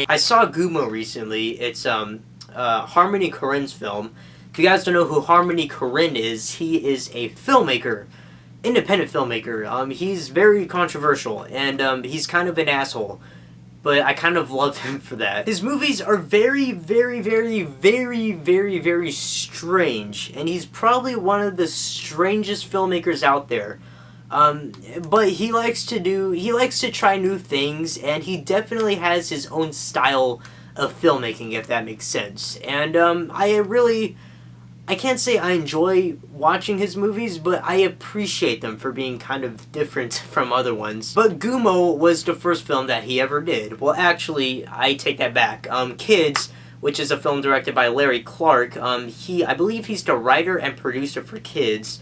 I saw Gummo recently. It's Harmony Korine's film. If you guys don't know who Harmony Korine is, he is a filmmaker, independent filmmaker. He's very controversial, and he's kind of an asshole. But I kind of love him for that. His movies are very, very, very, very, very, very strange, and he's probably one of the strangest filmmakers out there. But he likes to try new things, and he definitely has his own style of filmmaking, if that makes sense. And I can't say I enjoy watching his movies, but I appreciate them for being kind of different from other ones. But Gummo was the first film that he ever did. Well, actually, I take that back. Kids, which is a film directed by Larry Clark, I believe he's the writer and producer for Kids.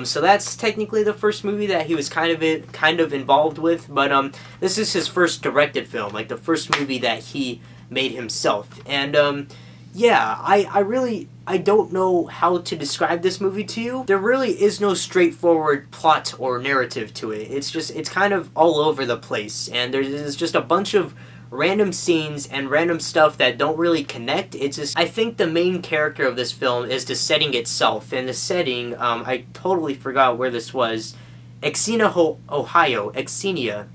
So that's technically the first movie that he was kind of involved with, but this is his first directed film, like the first movie that he made himself. And yeah, I don't know how to describe this movie to you. There really is no straightforward plot or narrative to it. It's kind of all over the place, and there's just a bunch of random scenes and random stuff that don't really connect. I think the main character of this film is the setting itself, and the setting, I totally forgot where this was. Xenia, Ohio. Xenia,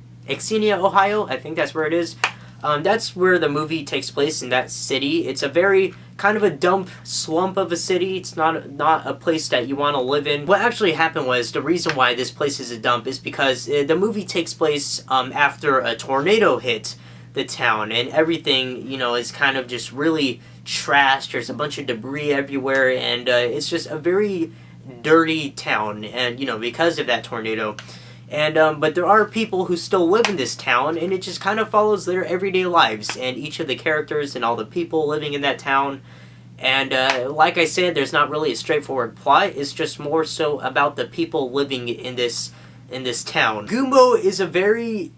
Ohio, I think that's where it is. That's where the movie takes place, in that city. It's a very kind of a dump slump of a city. It's not a place that you want to live in. What actually happened was, the reason why this place is a dump is because the movie takes place after a tornado hit the town, and everything, is kind of just really trashed. There's a bunch of debris everywhere, and it's just a very dirty town, and because of that tornado. And but there are people who still live in this town, and it just kind of follows their everyday lives, and each of the characters and all the people living in that town. And like I said, there's not really a straightforward plot. It's just more so about the people living in this town. Gummo is a very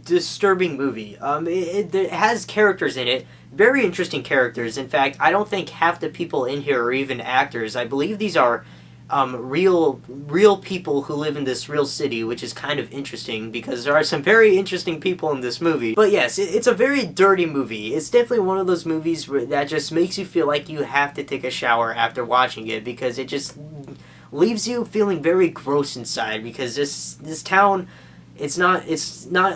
disturbing movie. It has characters in it, very interesting characters. In fact, I don't think half the people in here are even actors. I believe these are real people who live in this real city, which is kind of interesting because there are some very interesting people in this movie. But yes, it's a very dirty movie. It's definitely one of those movies that just makes you feel like you have to take a shower after watching it, because it just leaves you feeling very gross inside, because this town, it's not,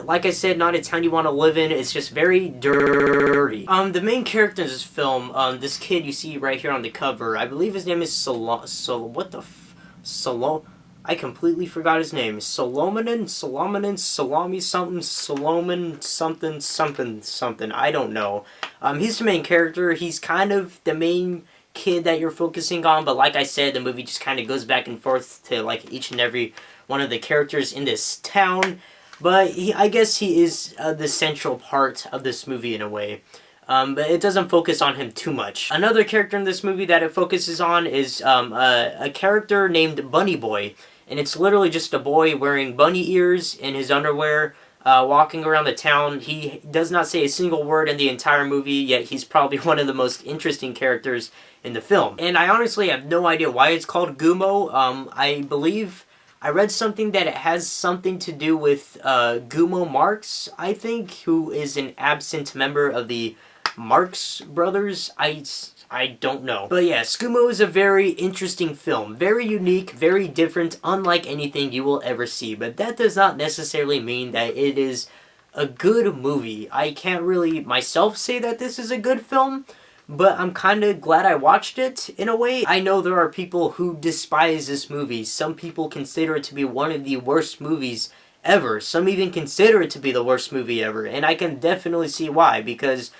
like I said, not a town you want to live in. It's just very dirty. The main character in this film, this kid you see right here on the cover, I believe his name is I completely forgot his name. Salami something, I don't know. He's the main character. He's kind of the main kid that you're focusing on, but like I said, the movie just kind of goes back and forth to like each and every one of the characters in this town, but I guess he is the central part of this movie in a way. But it doesn't focus on him too much. Another character in this movie that it focuses on is a character named Bunny Boy, and it's literally just a boy wearing bunny ears in his underwear, walking around the town. He does not say a single word in the entire movie, yet he's probably one of the most interesting characters in the film. And I honestly have no idea why it's called Gummo. I believe I read something that it has something to do with Gummo Marx, I think, who is an absent member of the Marx Brothers. I don't know. But yeah, Gummo is a very interesting film. Very unique, very different, unlike anything you will ever see. But that does not necessarily mean that it is a good movie. I can't really myself say that this is a good film, but I'm kind of glad I watched it, in a way. I know there are people who despise this movie. Some people consider it to be one of the worst movies ever. Some even consider it to be the worst movie ever. And I can definitely see why, because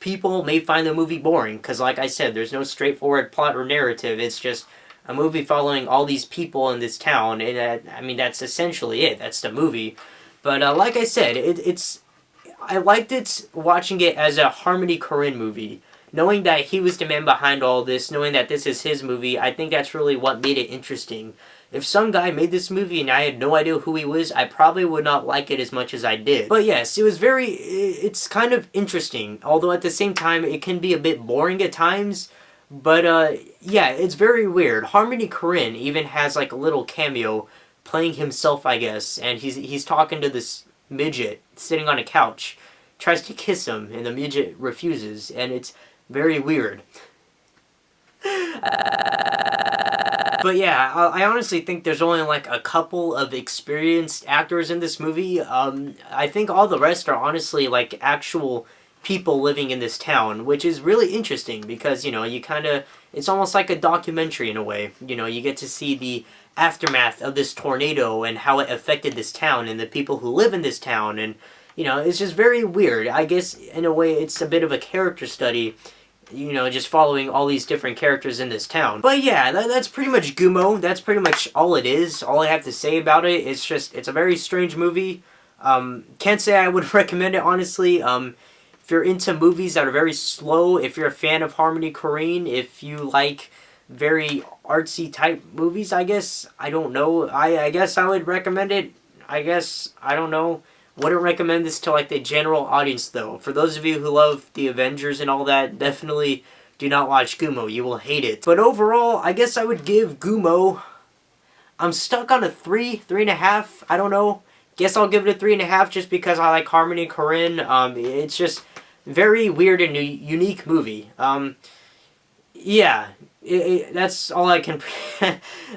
people may find the movie boring. Because like I said, there's no straightforward plot or narrative. It's just a movie following all these people in this town. And I mean, that's essentially it. That's the movie. But like I said, I liked it watching it as a Harmony Korine movie. Knowing that he was the man behind all this, knowing that this is his movie, I think that's really what made it interesting. If some guy made this movie and I had no idea who he was, I probably would not like it as much as I did. But yes, it's kind of interesting. Although at the same time, it can be a bit boring at times. But yeah, it's very weird. Harmony Korine even has like a little cameo playing himself, I guess. And he's talking to this midget sitting on a couch. tries to kiss him, and the midget refuses, and it's very weird. But yeah, I honestly think there's only like a couple of experienced actors in this movie. I think all the rest are honestly like actual people living in this town, which is really interesting because, you know, you kind of, it's almost like a documentary in a way. You know, you get to see the aftermath of this tornado and how it affected this town and the people who live in this town, and, you know, it's just very weird. I guess, in a way, it's a bit of a character study, you know, just following all these different characters in this town. But yeah, that's pretty much Gummo. That's pretty much all it is. All I have to say about it. It's just, it's a very strange movie. Can't say I would recommend it, honestly. If you're into movies that are very slow, if you're a fan of Harmony Korine, if you like very artsy type movies, I guess, I don't know. I guess I would recommend it. I guess, I don't know. Wouldn't recommend this to like the general audience though. For those of you who love the Avengers and all that, definitely do not watch Gummo. You will hate it. But overall, I guess I would give Gummo, I'm stuck on a 3.5. I don't know. Guess I'll give it a 3.5 just because I like Harmony Korine. It's just very weird and unique movie. Yeah, that's all I can.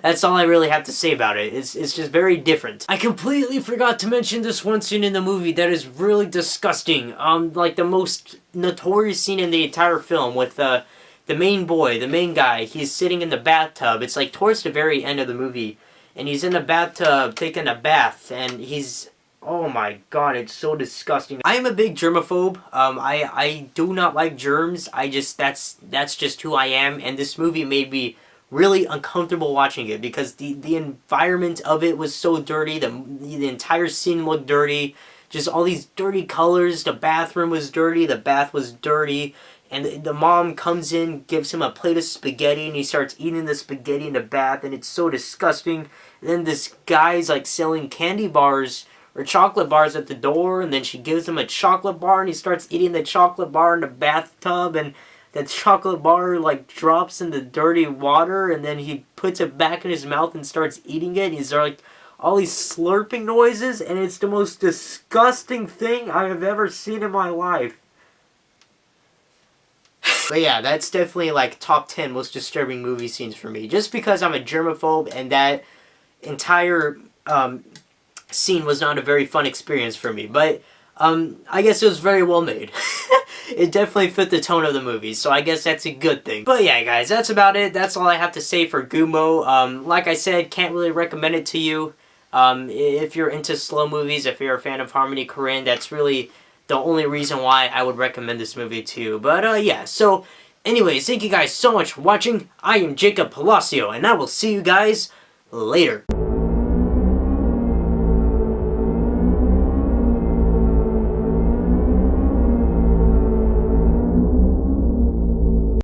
That's all I really have to say about it. It's just very different. I completely forgot to mention this one scene in the movie that is really disgusting. Like the most notorious scene in the entire film with the main boy, the main guy. He's sitting in the bathtub. It's like towards the very end of the movie, and he's in the bathtub taking a bath, and he's. Oh my god, it's so disgusting. I am a big germaphobe. I do not like germs. That's just who I am, and this movie made me really uncomfortable watching it because the environment of it was so dirty. The entire scene looked dirty. Just all these dirty colors. The bathroom was dirty. The bath was dirty. And the mom comes in, gives him a plate of spaghetti, and he starts eating the spaghetti in the bath, and it's so disgusting. And then this guy's like selling candy bars or chocolate bars at the door, and then she gives him a chocolate bar, and he starts eating the chocolate bar in the bathtub, and the chocolate bar like drops in the dirty water, and then he puts it back in his mouth and starts eating it. He's like all these slurping noises, and it's the most disgusting thing I have ever seen in my life. But yeah, that's definitely like top 10 most disturbing movie scenes for me, just because I'm a germaphobe, and that entire scene was not a very fun experience for me, but I guess it was very well made. It definitely fit the tone of the movie, so I guess that's a good thing. But yeah, guys, that's about it. That's all I have to say for Gummo. Like I said, can't really recommend it to you. If you're into slow movies, if you're a fan of Harmony Korine, that's really the only reason why I would recommend this movie to you. But yeah, so anyways, thank you guys so much for watching. I am Jacob Palacio, and I will see you guys later.